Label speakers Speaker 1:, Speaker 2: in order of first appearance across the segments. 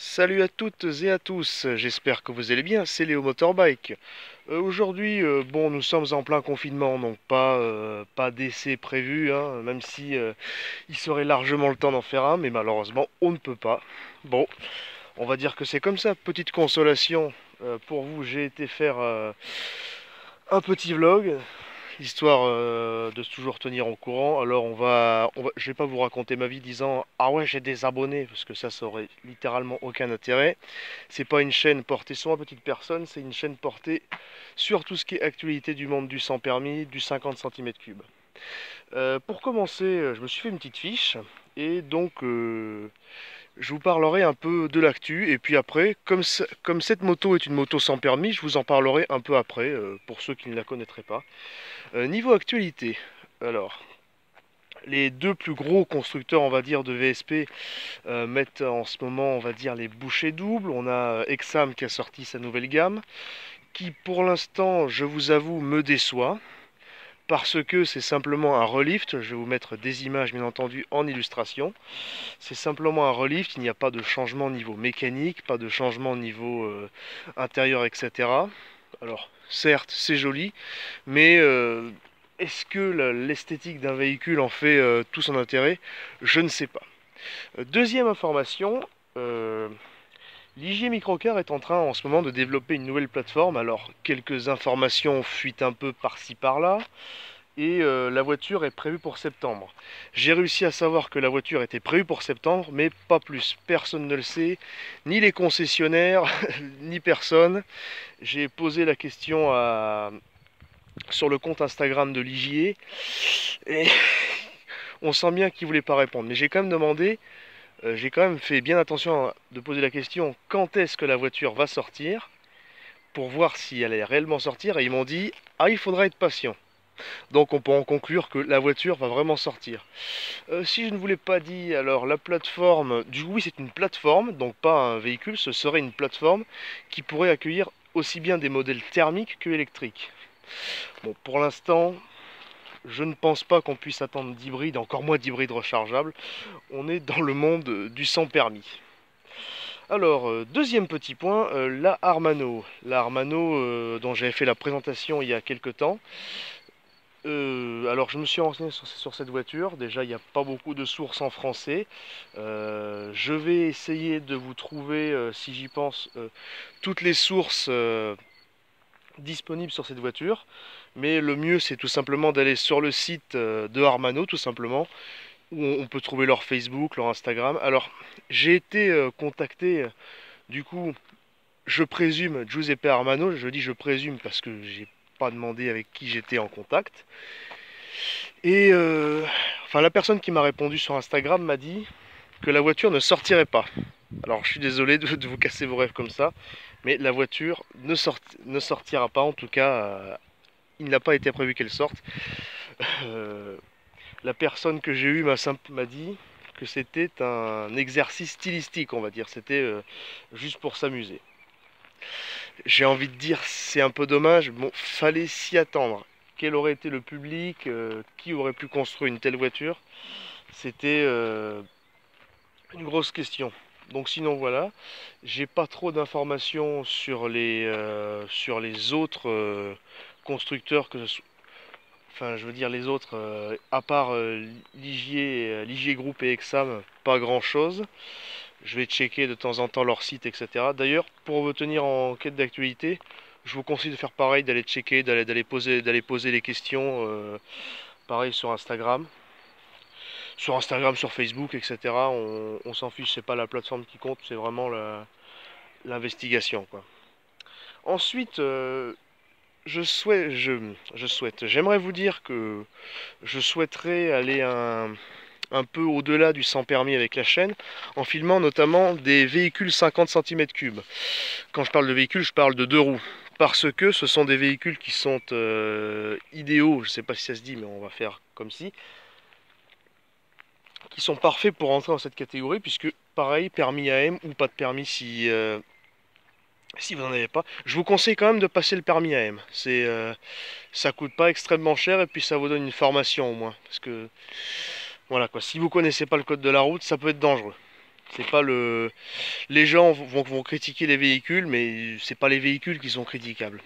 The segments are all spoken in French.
Speaker 1: Salut à toutes et à tous, j'espère que vous allez bien, c'est Léo Motorbike. Aujourd'hui, bon, nous sommes en plein confinement, donc pas d'essai prévu, hein, même si il serait largement le temps d'en faire un, mais malheureusement, on ne peut pas. Bon, on va dire que c'est comme ça, petite consolation pour vous, j'ai été faire un petit vlog, histoire de toujours tenir au courant. Alors je vais pas vous raconter ma vie disant ah ouais j'ai des abonnés parce que ça aurait littéralement aucun intérêt. C'est pas une chaîne portée sur ma petite personne, c'est une chaîne portée sur tout ce qui est actualité du monde du sans permis, du 50 cm3. Pour commencer, je me suis fait une petite fiche et donc je vous parlerai un peu de l'actu et puis après, comme cette moto est une moto sans permis, je vous en parlerai un peu après pour ceux qui ne la connaîtraient pas. Niveau actualité, alors les deux plus gros constructeurs, on va dire, de VSP mettent en ce moment, on va dire, les bouchées doubles. On a Exam qui a sorti sa nouvelle gamme, qui pour l'instant, je vous avoue, me déçoit. Parce que c'est simplement un relift, je vais vous mettre des images bien entendu en illustration. C'est simplement un relift, il n'y a pas de changement niveau mécanique, pas de changement niveau intérieur, etc. Alors certes c'est joli, mais est-ce que l'esthétique d'un véhicule en fait tout son intérêt? Je ne sais pas. Deuxième information, euh, l'IG Microcar est en train en ce moment de développer une nouvelle plateforme. Alors, quelques informations fuitent un peu par-ci par-là. Et la voiture est prévue pour septembre. J'ai réussi à savoir que la voiture était prévue pour septembre, mais pas plus. Personne ne le sait, ni les concessionnaires, ni personne. J'ai posé la question sur le compte Instagram de l'IGE et on sent bien qu'il voulait pas répondre. Mais j'ai quand même demandé, j'ai quand même fait bien attention de poser la question quand est-ce que la voiture va sortir pour voir si elle allait réellement sortir. Et ils m'ont dit ah il faudra être patient. Donc on peut en conclure que la voiture va vraiment sortir. Si je ne vous l'ai pas dit, alors la plateforme, oui c'est une plateforme, donc pas un véhicule, ce serait une plateforme qui pourrait accueillir aussi bien des modèles thermiques que électriques. Bon, pour l'instant, je ne pense pas qu'on puisse attendre d'hybride, encore moins d'hybride rechargeable. On est dans le monde du sans permis. Alors, deuxième petit point, la Armano. La Armano dont j'avais fait la présentation il y a quelques temps. Alors je me suis renseigné sur cette voiture. Déjà, il n'y a pas beaucoup de sources en français. Je vais essayer de vous trouver, si j'y pense, toutes les sources disponibles sur cette voiture. Mais le mieux, c'est tout simplement d'aller sur le site de Armano, tout simplement, où on peut trouver leur Facebook, leur Instagram. Alors, j'ai été contacté, du coup, je présume, Giuseppe Armano. Je dis je présume parce que j'ai pas demandé avec qui j'étais en contact. Et enfin, la personne qui m'a répondu sur Instagram m'a dit que la voiture ne sortirait pas. Alors, je suis désolé de vous casser vos rêves comme ça, mais la voiture ne sortira pas. En tout cas, il n'a pas été prévu qu'elle sorte. Euh, la personne que j'ai eue m'a dit que c'était un exercice stylistique, on va dire. C'était juste pour s'amuser. J'ai envie de dire, c'est un peu dommage. Bon, fallait s'y attendre. Quel aurait été le public? Qui aurait pu construire une telle voiture? C'était une grosse question. Donc sinon voilà, j'ai pas trop d'informations sur les autres constructeurs enfin je veux dire les autres à part l'IG Group et Exam, pas grand chose. Je vais checker de temps en temps leur site, etc. D'ailleurs, pour vous tenir en quête d'actualité, je vous conseille de faire pareil, d'aller checker, d'aller poser les questions, pareil sur Instagram. Sur Instagram, sur Facebook, etc. On s'en fiche, c'est pas la plateforme qui compte, c'est vraiment l'investigation, quoi. Ensuite, j'aimerais vous dire que je souhaiterais aller un peu au-delà du sans permis avec la chaîne, en filmant notamment des véhicules 50 cm3. Quand je parle de véhicules, je parle de deux roues. Parce que ce sont des véhicules qui sont idéaux, je sais pas si ça se dit, mais on va faire comme si, qui sont parfaits pour rentrer dans cette catégorie, puisque pareil, permis AM ou pas de permis si vous n'en avez pas. Je vous conseille quand même de passer le permis AM. Ça coûte pas extrêmement cher et puis ça vous donne une formation au moins. Parce que voilà quoi, si vous connaissez pas le code de la route, ça peut être dangereux. C'est pas le... Les gens vont critiquer les véhicules, mais c'est pas les véhicules qui sont critiquables.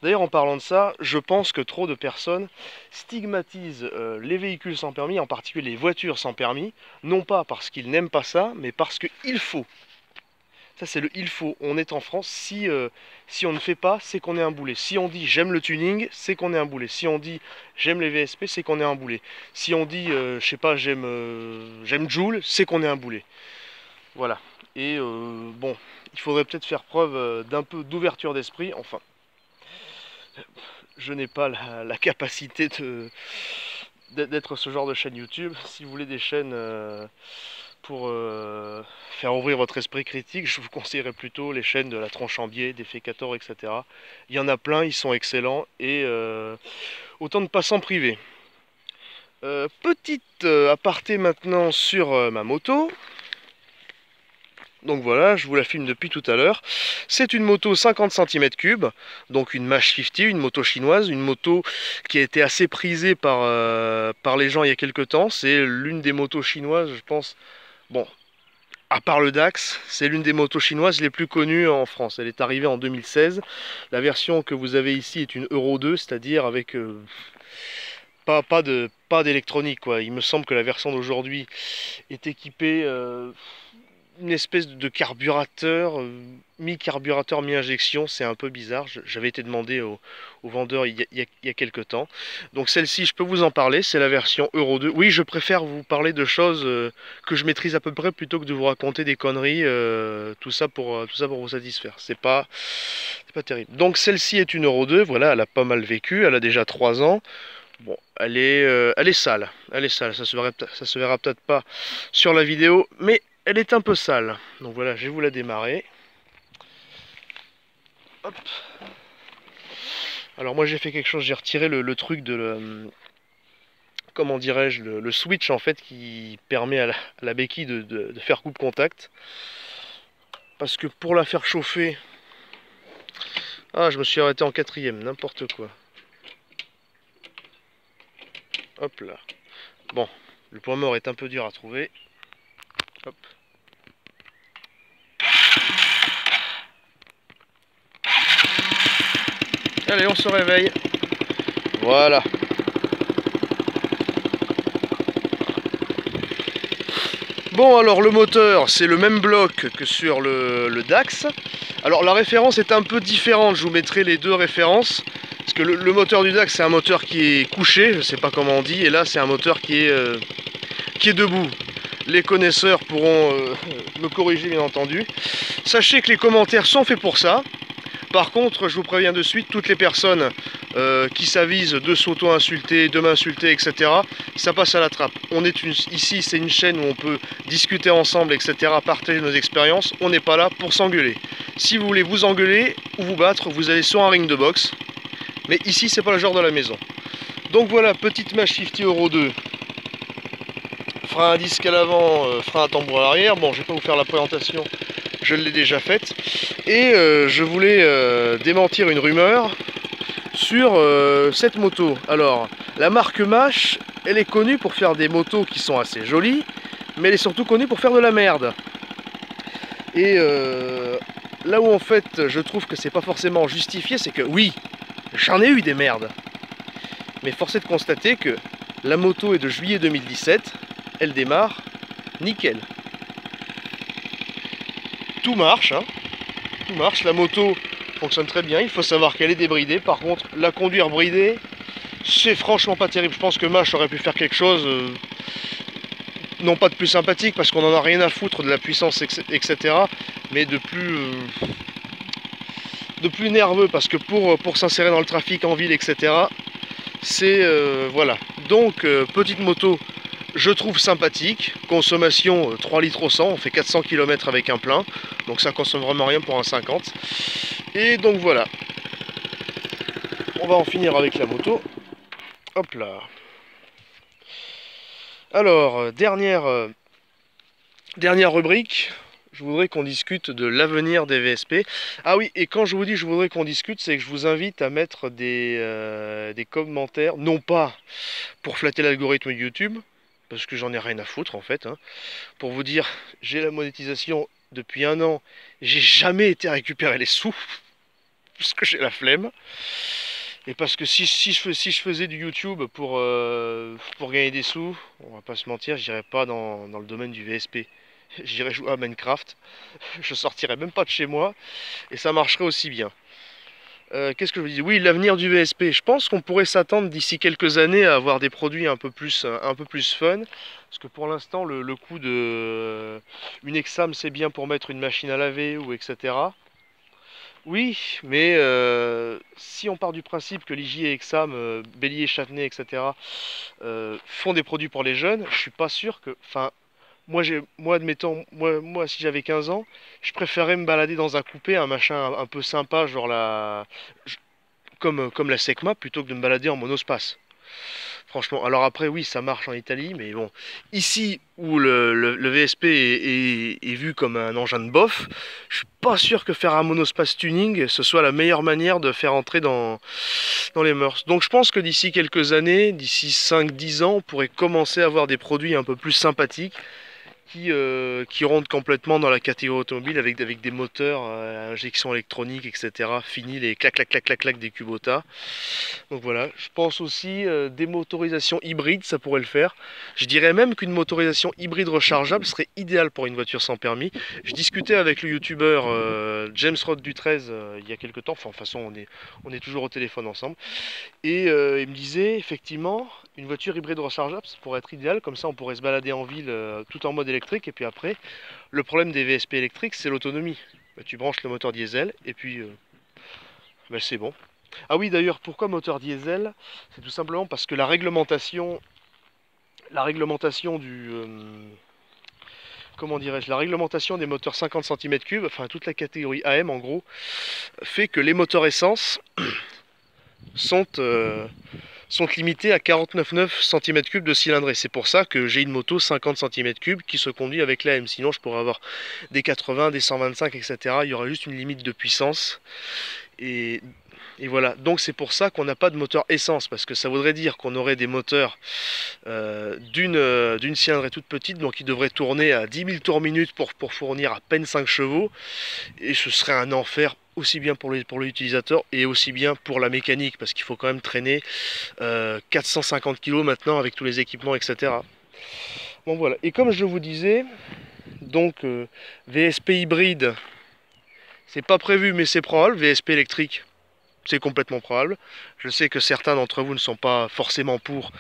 Speaker 1: D'ailleurs, en parlant de ça, je pense que trop de personnes stigmatisent les véhicules sans permis, en particulier les voitures sans permis, non pas parce qu'ils n'aiment pas ça, mais parce qu'il faut. Ça, c'est le il faut. On est en France, si on ne fait pas, c'est qu'on est un boulet. Si on dit j'aime le tuning, c'est qu'on est un boulet. Si on dit j'aime les VSP, c'est qu'on est un boulet. Si on dit, je sais pas, j'aime Joule, c'est qu'on est un boulet. Voilà. Et bon, il faudrait peut-être faire preuve d'un peu d'ouverture d'esprit. Enfin, je n'ai pas la capacité d'être ce genre de chaîne YouTube. Si vous voulez des chaînes pour faire ouvrir votre esprit critique, je vous conseillerais plutôt les chaînes de La Tronche en Biais, d'Effet14, etc. Il y en a plein, ils sont excellents et autant ne pas s'en priver. Petite aparté maintenant sur ma moto. Donc voilà, je vous la filme depuis tout à l'heure. C'est une moto 50 cm3, donc une Mash 50, une moto chinoise, une moto qui a été assez prisée par les gens il y a quelques temps. C'est l'une des motos chinoises, je pense, bon, à part le Dax, c'est l'une des motos chinoises les plus connues en France. Elle est arrivée en 2016. La version que vous avez ici est une Euro 2, c'est-à-dire avec pas d'électronique, quoi. Il me semble que la version d'aujourd'hui est équipée... une espèce de carburateur, mi-carburateur, mi-injection, c'est un peu bizarre. J'avais été demandé au vendeur il y a quelques temps. Donc celle-ci, je peux vous en parler, c'est la version Euro 2. Oui, je préfère vous parler de choses que je maîtrise à peu près plutôt que de vous raconter des conneries, tout ça pour vous satisfaire. C'est pas terrible. Donc celle-ci est une Euro 2, voilà, elle a pas mal vécu, elle a déjà 3 ans. Bon, elle est sale, ça se verra peut-être pas sur la vidéo, mais elle est un peu sale. Donc voilà, je vais vous la démarrer. Hop. Alors moi j'ai fait quelque chose, j'ai retiré le truc comment dirais-je, le switch en fait qui permet à la béquille de faire coupe contact. Parce que pour la faire chauffer... Ah, je me suis arrêté en 4ème, n'importe quoi. Hop là. Bon, le point mort est un peu dur à trouver. Hop. Allez, on se réveille. Voilà. Bon, alors le moteur, c'est le même bloc que sur le Dax. Alors la référence est un peu différente, je vous mettrai les deux références. Parce que le moteur du Dax, c'est un moteur qui est couché, je ne sais pas comment on dit, et là c'est un moteur qui est debout. Les connaisseurs pourront me corriger bien entendu. Sachez que les commentaires sont faits pour ça. Par contre, je vous préviens de suite, toutes les personnes qui s'avisent de s'auto-insulter, de m'insulter, etc., ça passe à la trappe. Ici, c'est une chaîne où on peut discuter ensemble, etc., partager nos expériences. On n'est pas là pour s'engueuler. Si vous voulez vous engueuler ou vous battre, vous allez sur un ring de boxe. Mais ici, c'est pas le genre de la maison. Donc voilà, petite Mash 50 Euro 2. Frein à disque à l'avant, frein à tambour à l'arrière. Bon, je vais pas vous faire la présentation, je l'ai déjà faite. Et je voulais démentir une rumeur sur cette moto. Alors, la marque Mash, elle est connue pour faire des motos qui sont assez jolies, mais elle est surtout connue pour faire de la merde. Et là où en fait je trouve que c'est pas forcément justifié, c'est que oui, j'en ai eu des merdes. Mais force est de constater que la moto est de juillet 2017, elle démarre nickel. Tout marche, hein. Tout marche, la moto fonctionne très bien, il faut savoir qu'elle est débridée. Par contre, la conduire bridée, c'est franchement pas terrible. Je pense que Mash aurait pu faire quelque chose, non pas de plus sympathique, parce qu'on en a rien à foutre de la puissance, etc. Mais de plus nerveux, parce que pour s'insérer dans le trafic en ville, etc., c'est... voilà. Donc, petite moto, je trouve sympathique. Consommation 3 litres au 100, on fait 400 km avec un plein. Donc ça consomme vraiment rien pour un 50. Et donc voilà. On va en finir avec la moto. Hop là. Alors, dernière rubrique. Je voudrais qu'on discute de l'avenir des VSP. Ah oui, et quand je vous dis je voudrais qu'on discute, c'est que je vous invite à mettre des commentaires, non pas pour flatter l'algorithme YouTube, parce que j'en ai rien à foutre en fait, hein. Pour vous dire, j'ai la monétisation depuis un an, j'ai jamais été récupérer les sous, parce que j'ai la flemme. Et parce que si je faisais du YouTube pour gagner des sous, on va pas se mentir, j'irais pas dans le domaine du VSP. J'irais jouer à Minecraft, je sortirais même pas de chez moi, et ça marcherait aussi bien. Qu'est-ce que je vous dis? Oui, l'avenir du VSP. Je pense qu'on pourrait s'attendre d'ici quelques années à avoir des produits un peu plus fun. Parce que pour l'instant, le coût de une Exam, c'est bien pour mettre une machine à laver ou etc. Oui, mais si on part du principe que Ligier, Exam, Bélier, Châtenay, etc. Font des produits pour les jeunes, je suis pas sûr que. Enfin, moi, admettons, moi, si j'avais 15 ans, je préférerais me balader dans un coupé, un machin un peu sympa, genre comme la Secma, plutôt que de me balader en monospace. Franchement, alors après, oui, ça marche en Italie, mais bon, ici où le VSP est vu comme un engin de bof, je suis pas sûr que faire un monospace tuning, ce soit la meilleure manière de faire entrer dans les mœurs. Donc je pense que d'ici quelques années, d'ici 5-10 ans, on pourrait commencer à avoir des produits un peu plus sympathiques qui rentrent complètement dans la catégorie automobile avec des moteurs à injection électronique, etc. Fini les clac clac clac clac clac des Kubota. Donc voilà, je pense aussi des motorisations hybrides, ça pourrait le faire. Je dirais même qu'une motorisation hybride rechargeable serait idéale pour une voiture sans permis. Je discutais avec le youtubeur James Rod du 13 il y a quelques temps, enfin de toute façon on est toujours au téléphone ensemble, et il me disait effectivement une voiture hybride rechargeable ça pourrait être idéal, comme ça on pourrait se balader en ville tout en mode électrique, et puis après le problème des VSP électriques c'est l'autonomie. Bah, tu branches le moteur diesel et puis bah, c'est bon. Ah oui, d'ailleurs, pourquoi moteur diesel? C'est tout simplement parce que la réglementation comment dirais-je, la réglementation des moteurs 50 cm3, enfin toute la catégorie AM en gros, fait que les moteurs essence sont, sont limités à 49,9 cm3 de cylindrée. C'est pour ça que j'ai une moto 50 cm3 qui se conduit avec l'AM. Sinon, je pourrais avoir des 80, des 125, etc. Il y aura juste une limite de puissance. Et voilà, donc c'est pour ça qu'on n'a pas de moteur essence, parce que ça voudrait dire qu'on aurait des moteurs d'une cylindrée toute petite, donc qui devraient tourner à 10 000 tours minute pour fournir à peine 5 chevaux, et ce serait un enfer aussi bien pour l'utilisateur et aussi bien pour la mécanique, parce qu'il faut quand même traîner 450 kg maintenant avec tous les équipements, etc. Bon voilà, et comme je vous disais, donc VSP hybride, c'est pas prévu mais c'est probable, VSP électrique, c'est complètement probable. Je sais que certains d'entre vous ne sont pas forcément pour,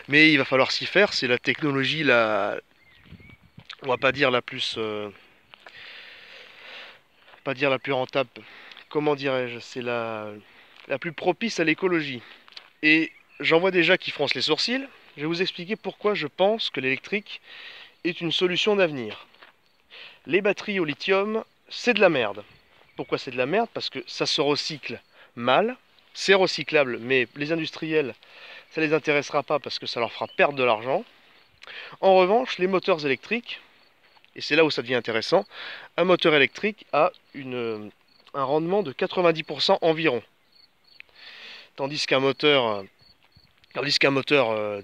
Speaker 1: mais il va falloir s'y faire. C'est la technologie, on va pas dire pas dire la plus rentable. Comment dirais-je? C'est la plus propice à l'écologie. Et j'en vois déjà qui froncent les sourcils. Je vais vous expliquer pourquoi je pense que l'électrique est une solution d'avenir. Les batteries au lithium, c'est de la merde. Pourquoi c'est de la merde? Parce que ça se recycle mal, c'est recyclable, mais les industriels, ça les intéressera pas parce que ça leur fera perdre de l'argent. En revanche, les moteurs électriques, et c'est là où ça devient intéressant, un moteur électrique a un rendement de 90% environ. Tandis qu'un moteur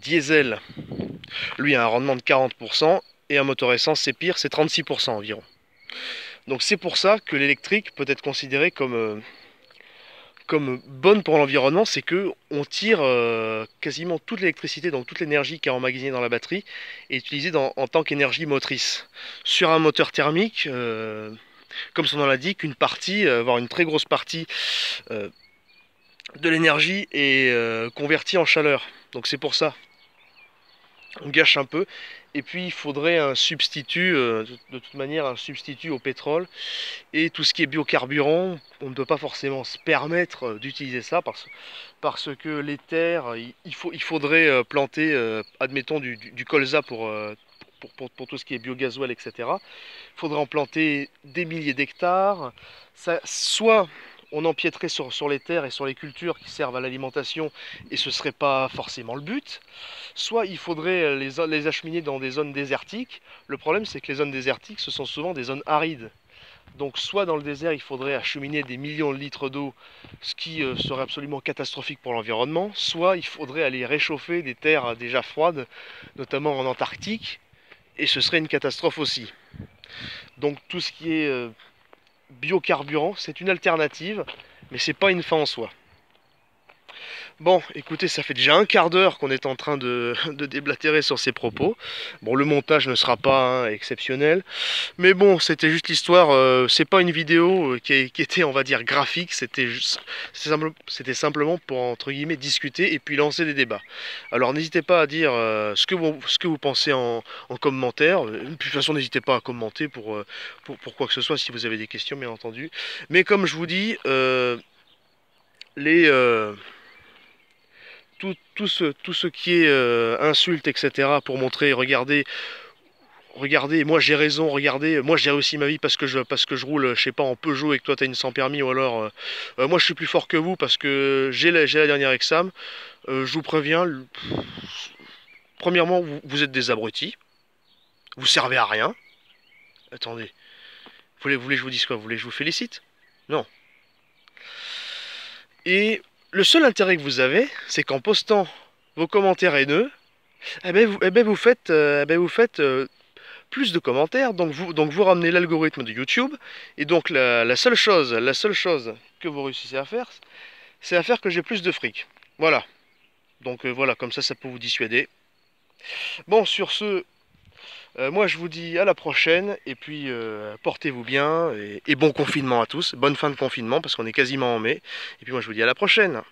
Speaker 1: diesel, lui, a un rendement de 40%, et un moteur essence, c'est pire, c'est 36% environ. Donc c'est pour ça que l'électrique peut être considéré comme bonne pour l'environnement, c'est que on tire quasiment toute l'électricité, donc toute l'énergie qui est emmagasinée dans la batterie, est utilisée en tant qu'énergie motrice. Sur un moteur thermique, comme son nom l'indique, une partie, voire une très grosse partie de l'énergie est convertie en chaleur. Donc c'est pour ça. On gâche un peu. Et puis il faudrait un substitut, de toute manière, un substitut au pétrole. Et tout ce qui est biocarburant, on ne peut pas forcément se permettre d'utiliser ça parce que les terres, il faudrait planter, admettons, du colza pour tout ce qui est biogasoil, etc. Il faudrait en planter des milliers d'hectares. Soit on empiéterait sur les terres et sur les cultures qui servent à l'alimentation, et ce ne serait pas forcément le but. Soit il faudrait les acheminer dans des zones désertiques. Le problème, c'est que les zones désertiques, ce sont souvent des zones arides. Donc soit dans le désert, il faudrait acheminer des millions de litres d'eau, ce qui serait absolument catastrophique pour l'environnement, soit il faudrait aller réchauffer des terres déjà froides, notamment en Antarctique, et ce serait une catastrophe aussi. Donc tout ce qui est biocarburant, c'est une alternative, mais c'est pas une fin en soi. Bon, écoutez, ça fait déjà un quart d'heure qu'on est en train de déblatérer sur ces propos. Bon, le montage ne sera pas exceptionnel, mais bon, c'était juste l'histoire. C'est pas une vidéo qui était, on va dire, graphique. C'était simplement pour entre guillemets discuter et puis lancer des débats. Alors, n'hésitez pas à dire ce que vous pensez en commentaire. De toute façon, n'hésitez pas à commenter pour quoi que ce soit si vous avez des questions, bien entendu. Mais comme je vous dis, les tout ce qui est insulte, etc., pour montrer, regardez, regardez, moi j'ai raison, regardez, moi j'ai réussi ma vie parce que je roule, je sais pas, en Peugeot et que toi t'as une sans permis, ou alors moi je suis plus fort que vous parce que j'ai la dernière exam. Je vous préviens, premièrement, vous êtes des abrutis, vous servez à rien. Attendez, vous voulez que je vous dise quoi? Vous voulez que je vous félicite? Non. Et le seul intérêt que vous avez, c'est qu'en postant vos commentaires haineux, vous faites plus de commentaires, donc vous ramenez l'algorithme de YouTube, et donc la seule chose que vous réussissez à faire, c'est à faire que j'ai plus de fric. Voilà. Donc voilà, comme ça peut vous dissuader. Bon, sur ce, moi je vous dis à la prochaine, et puis portez-vous bien, et bon confinement à tous, bonne fin de confinement, parce qu'on est quasiment en mai, et puis moi je vous dis à la prochaine.